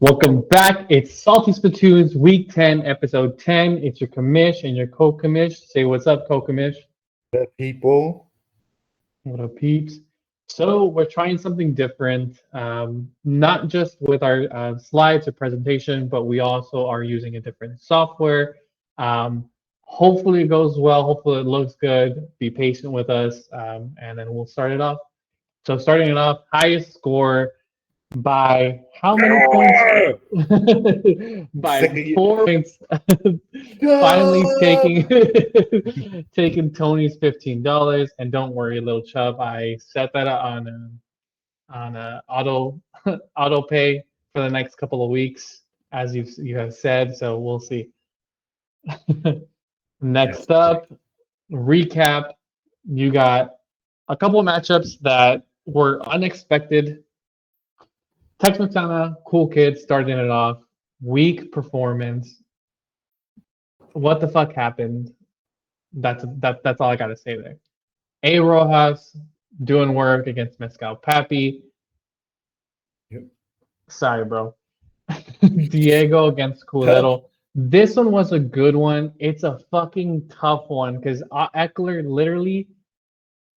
Welcome back. It's Salty Spittoons, Week 10, Episode 10. It's your commish and your co-commish. Say what's up, co-commish. The people. What up, peeps? So we're trying something different, not just with our slides or presentation, but we also are using a different software. Hopefully it goes well. Hopefully it looks good. Be patient with us, and then we'll start it off. So starting it off, highest score by how many points? Sick By of you. 4 points. Finally taking taking Tony's $15. And don't worry, little chub, I set that on a auto pay for the next couple of weeks, as you have said. So we'll see. Next up, recap. You got a couple of matchups that were unexpected. Tex McDonough, cool kid, starting it off. Weak performance. What the fuck happened? That's all I gotta say there. A Rojas doing work against Mescal Papi. Yep. Sorry, bro. Diego against Culero. This one was a good one. It's a fucking tough one because Eckler literally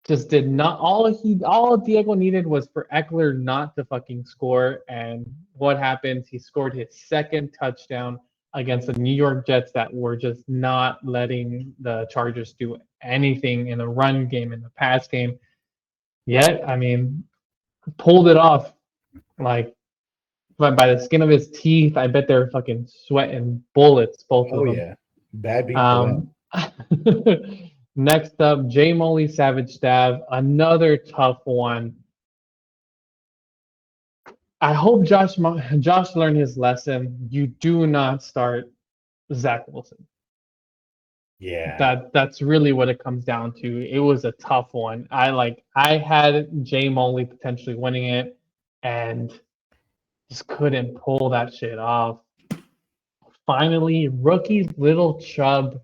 just did not. All Diego needed was for Eckler not to fucking score. And what happens? He scored his second touchdown against the New York Jets that were just not letting the Chargers do anything in the run game, in the pass game. Yet, I mean, pulled it off like by the skin of his teeth. I bet they're fucking sweating bullets, both Oh of them. yeah, bad beat for them. Next up, J Molly Savage Stab, another tough one. I hope Josh learned his lesson. You do not start Zach Wilson. Yeah, That's really what it comes down to. It was a tough one. I had J Molly potentially winning it and just couldn't pull that shit off. Finally, rookie Little Chubb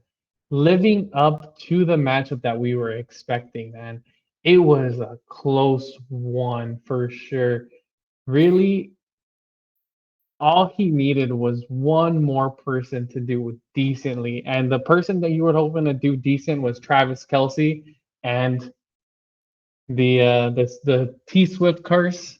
living up to the matchup that we were expecting, man. It was a close one for sure. Really, all he needed was one more person to do it decently. And the person that you were hoping to do decent was Travis Kelsey. And the T Swift curse.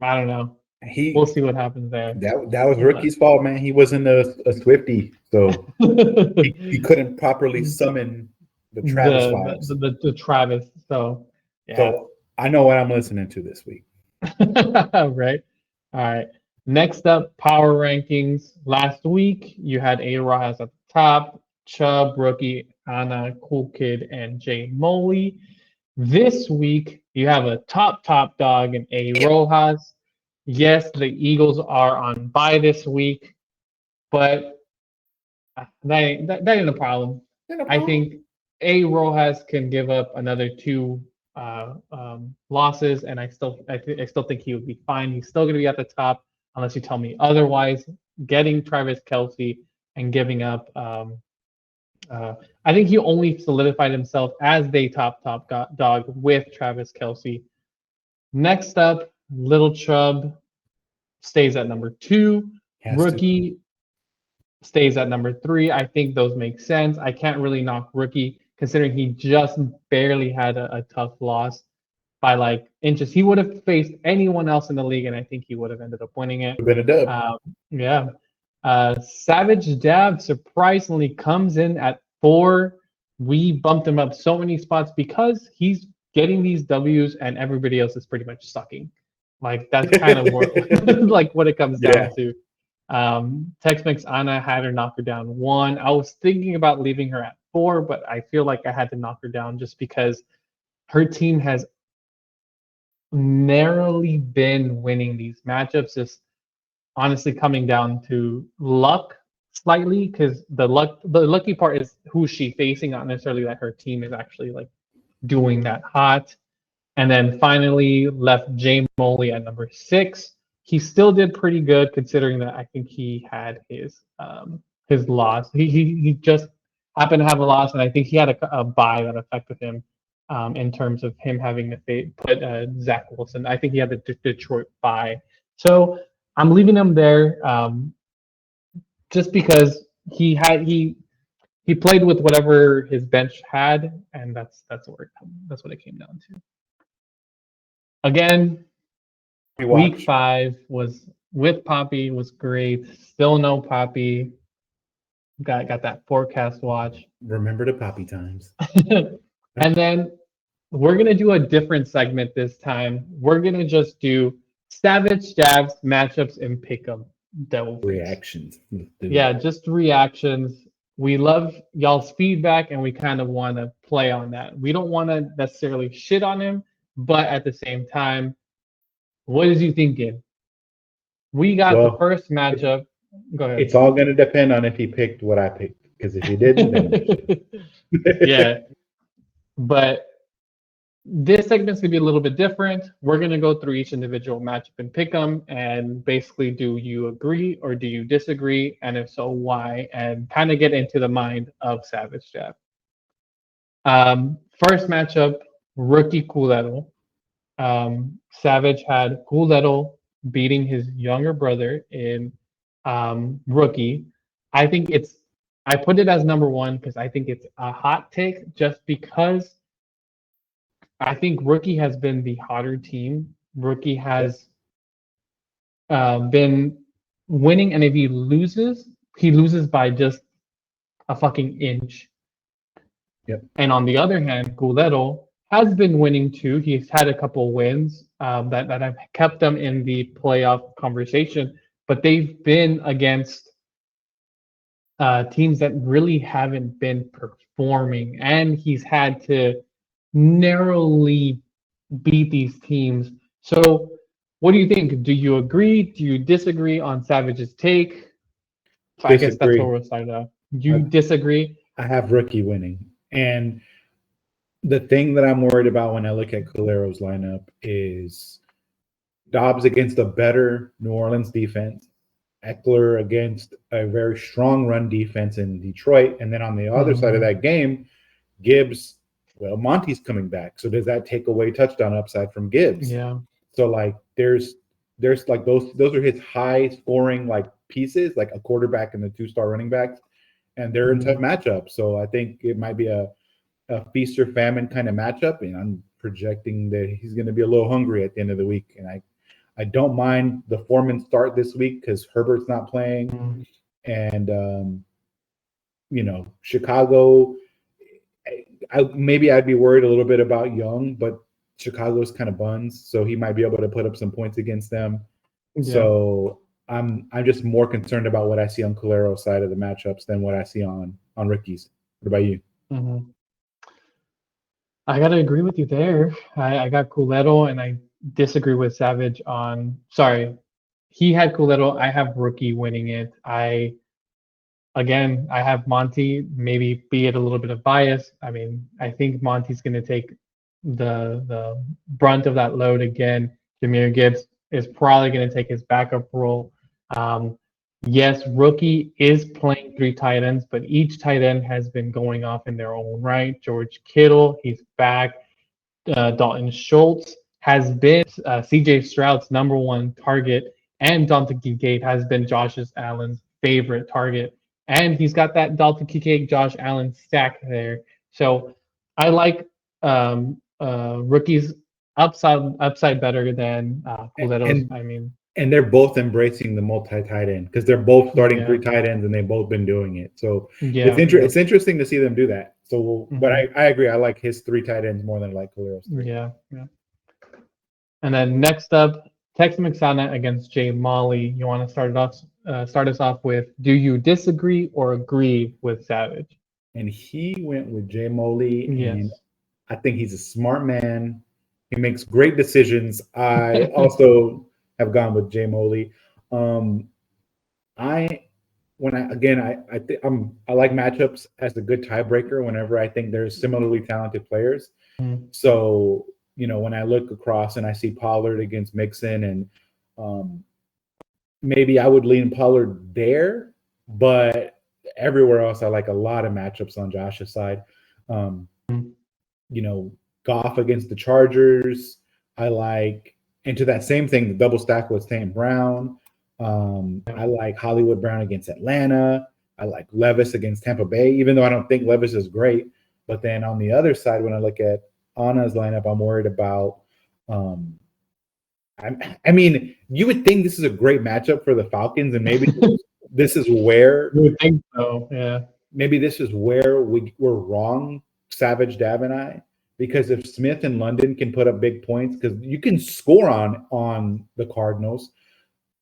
I don't know. We'll he see what happens there. that was Rookie's fault, man. He wasn't a Swifty, so he couldn't properly summon the Travis vibes. The Travis. So yeah. So I know what I'm listening to this week. Right. All right. Next up, power rankings. Last week you had A Rojas at the top, Chubb, Rookie, Anna, Cool Kid, and Jay Moley. This week you have a top dog in A Rojas. Yes, the Eagles are on bye this week, but that ain't a problem. I think A Rojas can give up another two losses, and I still think he would be fine. He's still going to be at the top unless you tell me otherwise. Getting Travis Kelsey and giving up, I think he only solidified himself as the top dog with Travis Kelsey. Next up, Little Chubb stays at number 2. Rookie stays at number 3. I think those make sense. I can't really knock Rookie considering he just barely had a tough loss by like inches. He would have faced anyone else in the league, and I think he would have ended up winning it. Been a dub. Yeah. Savage Dab surprisingly comes in at 4. We bumped him up so many spots because he's getting these W's and everybody else is pretty much sucking. Like that's kind of like what it comes down to. Tex-Mex Anna had her knock her down 1. I was thinking about leaving her at 4, but I feel like I had to knock her down just because her team has narrowly been winning these matchups, just honestly coming down to luck slightly, because the lucky part is who she's facing, not necessarily that her team is actually like doing that hot. And then finally left Jay Moley at number 6. He still did pretty good considering that I think he had his loss. He just happened to have a loss, and I think he had a bye that affected him in terms of him having to put Zach Wilson. I think he had the Detroit bye. So I'm leaving him there just because he played with whatever his bench had, and that's what it came down to. Again, We week watch. 5 was with Poppy was great. Still no Poppy. Got that forecast watch. Remember the Poppy times. And then we're gonna do a different segment this time. We're gonna just do Savage Jabs matchups and pick 'em devil face. Reactions. Yeah, just reactions. We love y'all's feedback and we kind of want to play on that. We don't want to necessarily shit on him, but at the same time, what is you thinking? We got the Well, first matchup. Go ahead. it's all going to depend on if he picked what I picked. Because if he didn't, then Yeah, but this segment's gonna be a little bit different. We're gonna go through each individual matchup and pick them, and basically, do you agree or do you disagree, and if so, why? And kind of get into the mind of Savage Jab. First matchup, rookie Culero. Savage had Culero beating his younger brother in rookie. I think I put it as number one because I think it's a hot take just because I think rookie has been the hotter team. Rookie has been winning, and if he loses by just a fucking inch. Yep. And on the other hand, Gulero has been winning too. He's had a couple wins that have kept them in the playoff conversation, but they've been against teams that really haven't been performing, and he's had to narrowly beat these teams. So, what do you think? Do you agree? Do you disagree on Savage's take? So I guess that's where disagree. we'll start off. You disagree? I have rookie winning. And the thing that I'm worried about when I look at Culero's lineup is Dobbs against a better New Orleans defense, Eckler against a very strong run defense in Detroit. And then on the other side of that game, Gibbs, well, Monty's coming back. So does that take away touchdown upside from Gibbs? Yeah. So like there's like those are his high scoring like pieces, like a quarterback and the 2-star running backs, and they're in tough matchups. So I think it might be a feast or famine kind of matchup, and I'm projecting that he's going to be a little hungry at the end of the week. And I don't mind the Foreman start this week because Herbert's not playing, and Chicago. I'd be worried a little bit about Young, but Chicago's kind of buns, so he might be able to put up some points against them. Yeah. So I'm just more concerned about what I see on Culero's side of the matchups than what I see on Ricky's. What about you? Mm-hmm. I gotta agree with you there. I got Culero, and I disagree with Savage on. Sorry, he had Culero. I have rookie winning it. I have Monty. Maybe be it a little bit of bias. I mean, I think Monty's gonna take the brunt of that load again. Jahmyr Gibbs is probably gonna take his backup role. Yes, rookie is playing 3 tight ends, but each tight end has been going off in their own right. George Kittle, he's back. Dalton Schultz has been CJ Stroud's number 1 target, and Dalton Kincaid has been Josh Allen's favorite target. And he's got that Dalton Kincaid, Josh Allen stack there. So I like rookies upside better than Culero's. And they're both embracing the multi-tight end because they're both starting 3 tight ends and they've both been doing it. So it's interesting to see them do that. So, but I agree. I like his 3 tight ends more than I like Culero's 3. Yeah. And then next up, Tex McSana against Jay Molly. You want to start us off with, do you disagree or agree with Savage? And he went with Jay Molly, and I think he's a smart man. He makes great decisions. I also have gone with Jay Molly. I like matchups as a good tiebreaker whenever I think there's similarly talented players. So when I look across and I see Pollard against Mixon, and maybe I would lean Pollard there, but everywhere else I like a lot of matchups on Josh's side. Goff against the Chargers. I like, and to that same thing, the double stack with St. Brown. I like Hollywood Brown against Atlanta. I like Levis against Tampa Bay, even though I don't think Levis is great. But then on the other side, when I look at Anna's lineup, I'm worried about. I mean, you would think this is a great matchup for the Falcons, and maybe this is where You would think so, yeah. maybe this is where we're wrong, Savage Dab and I, because if Smith and London can put up big points, because you can score on the Cardinals,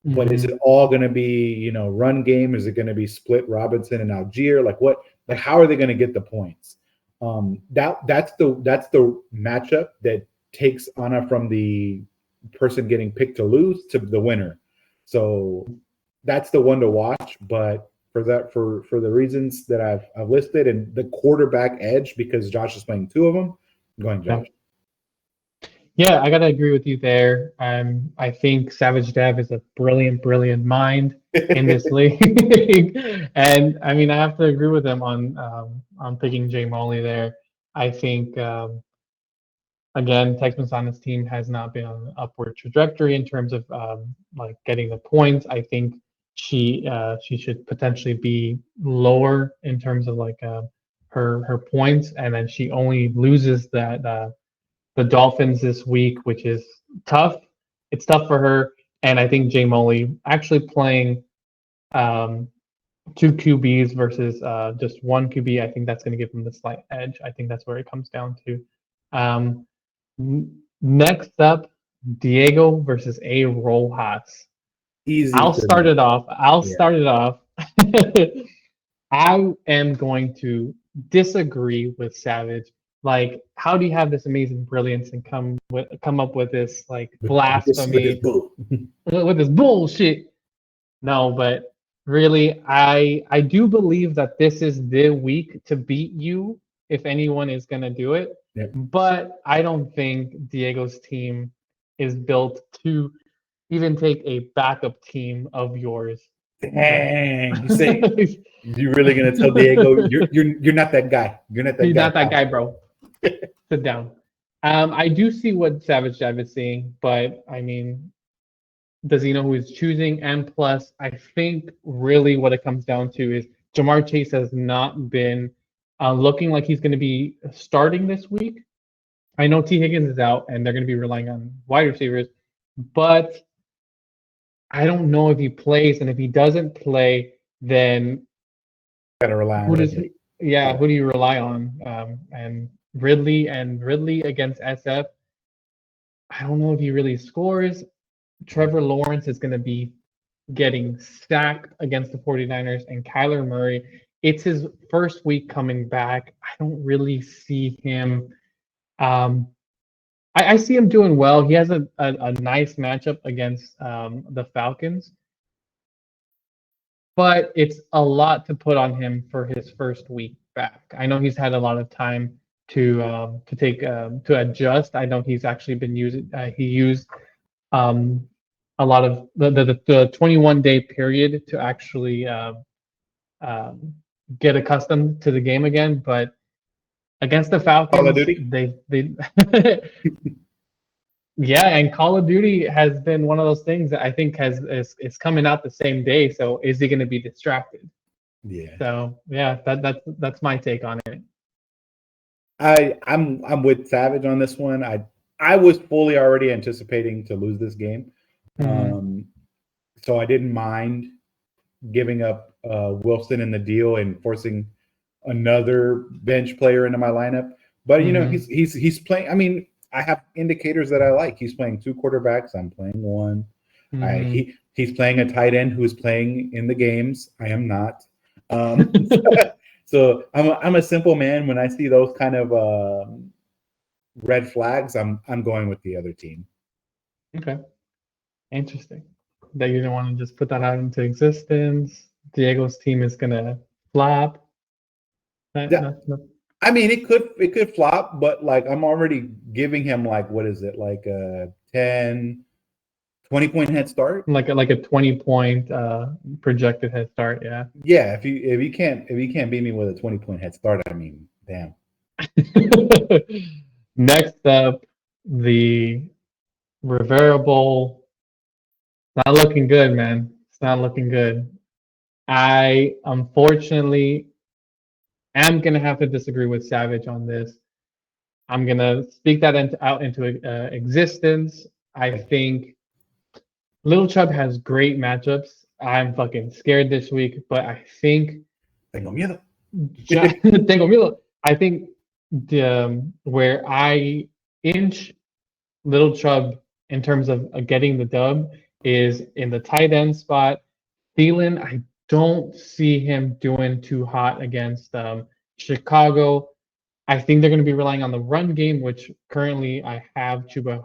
but is it all going to be run game? Is it going to be split Robinson and Algier? Like what? Like how are they going to get the points? That's the matchup that takes Anna from the person getting picked to lose to the winner. So that's the one to watch. But for the reasons that I've listed and the quarterback edge, because Josh is playing two of them, I'm going Josh. Yeah, I gotta agree with you there. I think Savage Dev is a brilliant mind in this league, and I mean I have to agree with him on picking Jay Molly there. I think again, Tex Masana's team has not been on an upward trajectory in terms of like getting the points. I think she should potentially be lower in terms of like her points, and then she only loses that the Dolphins this week, which is tough. It's tough for her, and I think Jay Molly actually playing two QBs versus just one QB. I think that's going to give him the slight edge. I think that's where it comes down to. Next up, Diego versus A. Rojas. Easy. I'll start it off. I am going to disagree with Savage. Like, how do you have this amazing brilliance and come up with this like blasphemy with this bullshit? No, but really, I do believe that this is the week to beat you if anyone is gonna do it. Yep. But I don't think Diego's team is built to even take a backup team of yours. Dang, you say you're really gonna tell Diego you're not that guy. You're not that He's guy. not that guy, bro. Sit down. I do see what Savage Dev is seeing, but I mean, does he know who he's choosing? And plus, I think really what it comes down to is Jamar Chase has not been looking like he's going to be starting this week. I know T. Higgins is out, and they're going to be relying on wide receivers, but I don't know if he plays, and if he doesn't play, then gotta rely on who do you rely on? And Ridley against SF. I don't know if he really scores. Trevor Lawrence is going to be getting stacked against the 49ers, and Kyler Murray, it's his first week coming back. I don't really see him. I see him doing well. He has a nice matchup against the Falcons, but it's a lot to put on him for his first week back. I know he's had a lot of time to adjust. I know he's actually been using he used a lot of the 21-day period to actually get accustomed to the game again, but against the Falcons, Call of Duty? they yeah, and Call of Duty has been one of those things that I think is coming out the same day. So is he going to be distracted? Yeah. So yeah, that's my take on it. I'm with Savage on this one. I was fully already anticipating to lose this game. So I didn't mind giving up Wilson in the deal and forcing another bench player into my lineup. But he's playing. I mean, I have indicators that I like. He's playing two quarterbacks. I'm playing one. He's playing a tight end who's playing in the games. I am not. So I'm a simple man. When I see those kind of red flags, I'm going with the other team. Okay, interesting. That you didn't want to just put that out into existence. Diego's team is gonna flop. I mean, it could flop, but like I'm already giving him like what is it, like a 10, 20-point head start? Like a 20-point projected head start, yeah. Yeah, if you can't beat me with a 20-point head start, I mean, damn. Next up, the Rivera Bowl. Not looking good, man. not looking good. I unfortunately am gonna have to disagree with Savage on this. I'm gonna speak that out into existence. I think Little Chubb has great matchups. I'm fucking scared this week, but I think Tengo miedo. Tengo miedo. I think where I inch Little Chubb in terms of getting the dub is in the tight end spot. Thielen, I don't see him doing too hot against Chicago. I think they're going to be relying on the run game, which currently I have Chuba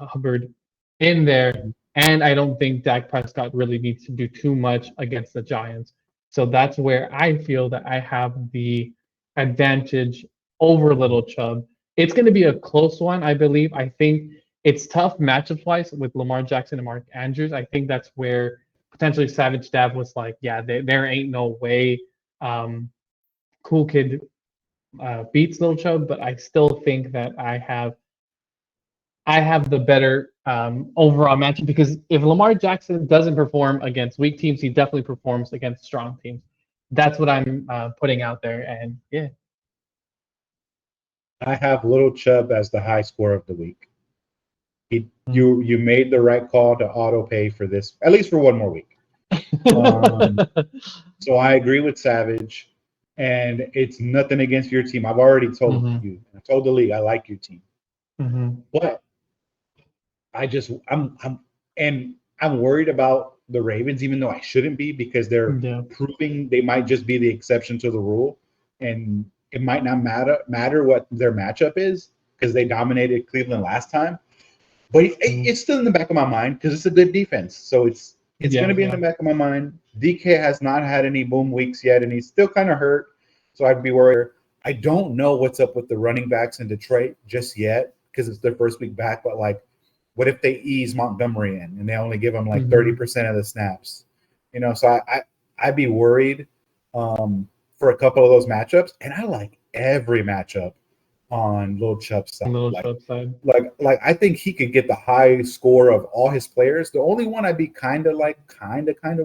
Hubbard in there. And I don't think Dak Prescott really needs to do too much against the Giants. So that's where I feel that I have the advantage over Little Chubb. It's going to be a close one, I believe. I think it's tough matchup wise with Lamar Jackson and Mark Andrews. I think that's where potentially Savage Dab was like, yeah, there ain't no way Cool Kid beats Little Chubb, but I still think that I have the better overall matchup because if Lamar Jackson doesn't perform against weak teams, he definitely performs against strong teams. That's what I'm putting out there, and yeah. I have Little Chubb as the high score of the week. You made the right call to auto pay for this, at least for one more week. So I agree with Savage, and it's nothing against your team. I've already told you, I told the league I like your team, but I'm worried about the Ravens, even though I shouldn't be because they're proving they might just be the exception to the rule, and it might not matter what their matchup is because they dominated Cleveland last time. But it's still in the back of my mind because it's a good defense. So it's going to be in the back of my mind. DK has not had any boom weeks yet, and he's still kind of hurt. So I'd be worried. I don't know what's up with the running backs in Detroit just yet because it's their first week back. But, like, what if they ease Montgomery in and they only give him, like, 30% of the snaps? You know, so I'd be worried for a couple of those matchups. And I like every matchup on Little Chubb's side. Like I think he could get the high score of all his players. The only one I'd be kind of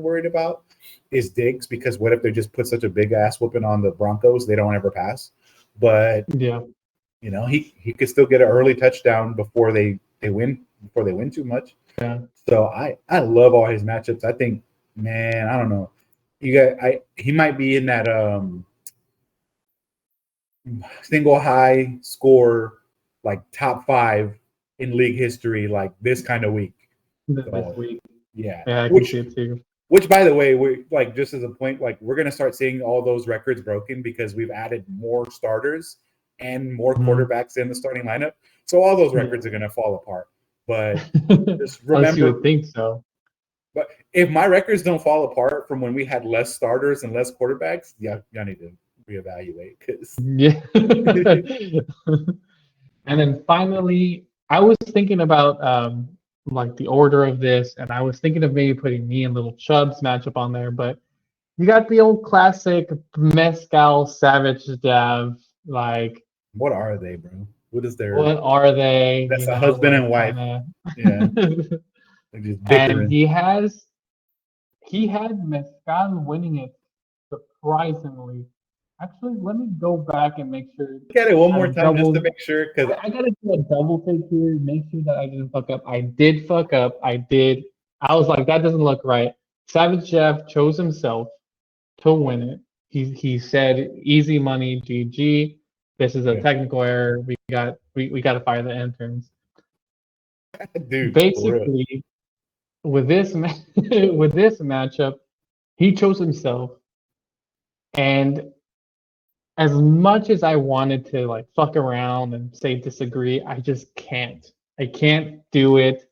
worried about is Diggs because what if they just put such a big ass whooping on the Broncos they don't ever pass? But you know, he could still get an early touchdown before they win too much. Yeah. So I love all his matchups. I think, man, I don't know. He might be in that single high score, like top 5 in league history, like this kind of week. This week. Yeah. I can see it too. Which, by the way, we like just as a point, like we're gonna start seeing all those records broken because we've added more starters and more quarterbacks in the starting lineup. So all those records are gonna fall apart. But just remember, you would think so. But if my records don't fall apart from when we had less starters and less quarterbacks, y'all need to reevaluate because And then finally, I was thinking about like the order of this, and I was thinking of maybe putting me and Little Chubb's matchup on there, but you got the old classic Mescal Savage Dav. Like, what are they, bro? What are they? That's a husband and wife. Yeah. And he had Mescal winning it surprisingly. Actually, let me go back and make sure. Look at it one more time just to make sure. Because I got to do a double take here, make sure that I didn't fuck up. I did fuck up. I was like, that doesn't look right. Savage Jeff chose himself to win it. He said, easy money, GG. This is a technical error. We got to fire the interns. Dude, basically, with this matchup, he chose himself, and as much as I wanted to like fuck around and say disagree, I just can't. I can't do it.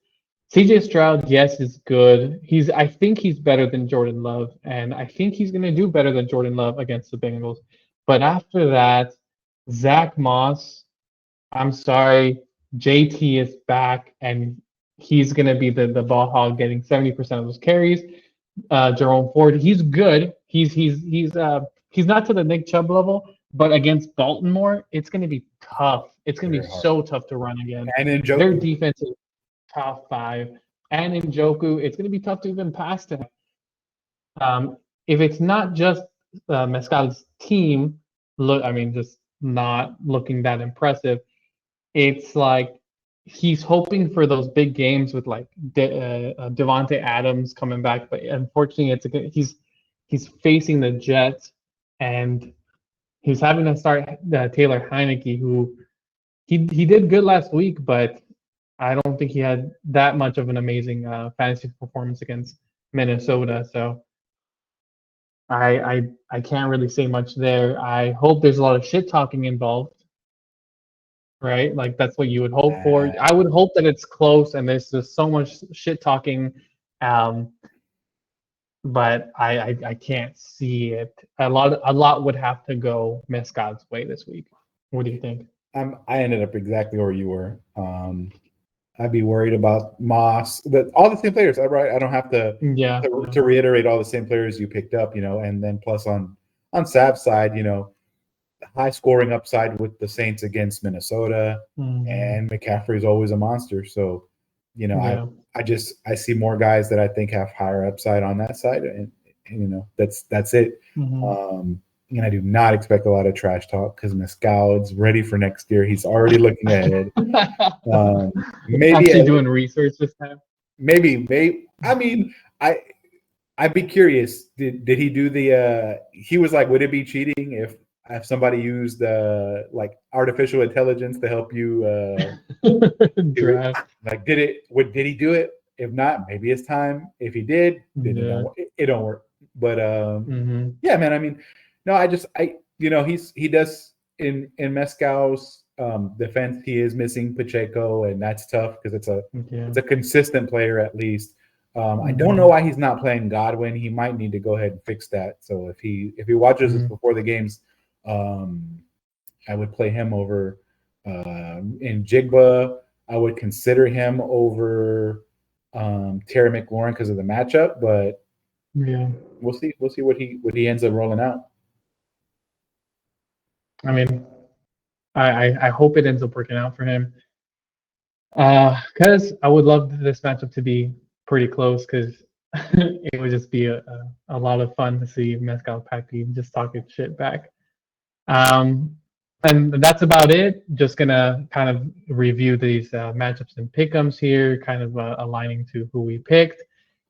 CJ Stroud, yes, is good. I think he's better than Jordan Love, and I think he's gonna do better than Jordan Love against the Bengals. But after that, Zach Moss, I'm sorry, JT is back, and he's gonna be the ball hog, getting 70% of those carries. Jerome Ford, he's good. He's not to the Nick Chubb level, but against Baltimore, it's going to be tough. It's going to be so tough to run again. And Njoku. Their defense is top 5. And Njoku, it's going to be tough to even pass to him. If it's not just Mescal's team, look, I mean, just not looking that impressive, it's like he's hoping for those big games with like Devonte Adams coming back, but unfortunately, he's facing the Jets, and he's having to start Taylor Heineke, who he did good last week, but I don't think he had that much of an amazing fantasy performance against Minnesota. So I can't really say much there. I hope there's a lot of shit talking involved, right? Like that's what you would hope for. Uh, I would hope that it's close and there's just so much shit talking, um, but I can't see it. A lot would have to go Mescal's way this week. What do you think? I ended up exactly where you were. I'd be worried about Moss, all the same players. Right? I don't have Yeah, to reiterate all the same players you picked up, and then plus on Sav's side, high scoring upside with the Saints against Minnesota, and McCaffrey's always a monster. So, yeah, I see more guys that I think have higher upside on that side, and that's it. And I do not expect a lot of trash talk because Mescal's ready for next year. He's already looking ahead. Maybe actually doing research this time. maybe. I mean, I'd be curious. Did he do the? He was like, would it be cheating if somebody used like artificial intelligence to help you do it? Draft. Like, did he do it? If not, maybe it's time. If he did, then Yeah. it don't work. But Mm-hmm. yeah, man. I mean, no, he does in Mescal's defense. He is missing Pacheco, and that's tough because Yeah. it's a consistent player at least. I don't Mm-hmm. know why he's not playing Godwin. He might need to go ahead and fix that. So if he watches this before the games, I would play him over in Jigba. I would consider him over Terry McLaurin because of the matchup, but Yeah. we'll see. We'll see what he ends up rolling out. I mean, I hope it ends up working out for him. Because I would love this matchup to be pretty close because it would just be a lot of fun to see Mescal Papi just talking shit back. Um, and that's about it. Just gonna kind of review these matchups and pick'ems here, kind of aligning to who we picked,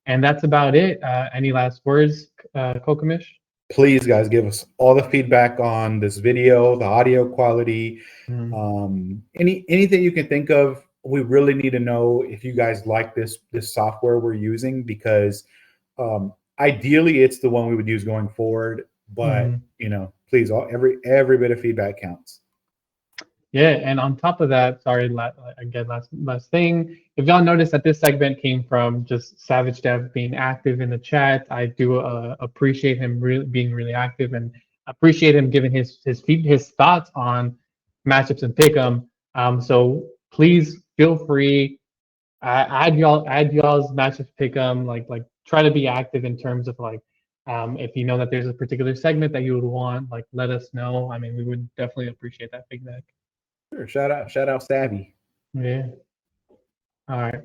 and that's about it. Any last words, Kokomish? Please, guys, give us all the feedback on this video, the audio quality, anything you can think of. We really need to know if you guys like this software we're using because ideally it's the one we would use going forward. But please, every bit of feedback counts. Yeah, and on top of that, sorry, again, last thing. If y'all noticed that this segment came from just Savage Dev being active in the chat, I do appreciate him being really active and appreciate him giving his thoughts on matchups and pick'em. So please feel free, add y'all's matchups pick'em. Like try to be active in terms of like if you know that there's a particular segment that you would want, like let us know. I mean, we would definitely appreciate that feedback. Sure. Shout out Savvy. Yeah. All right.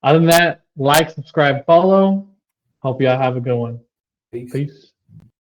Other than that, like, subscribe, follow. Hope y'all have a good one. Peace. Peace.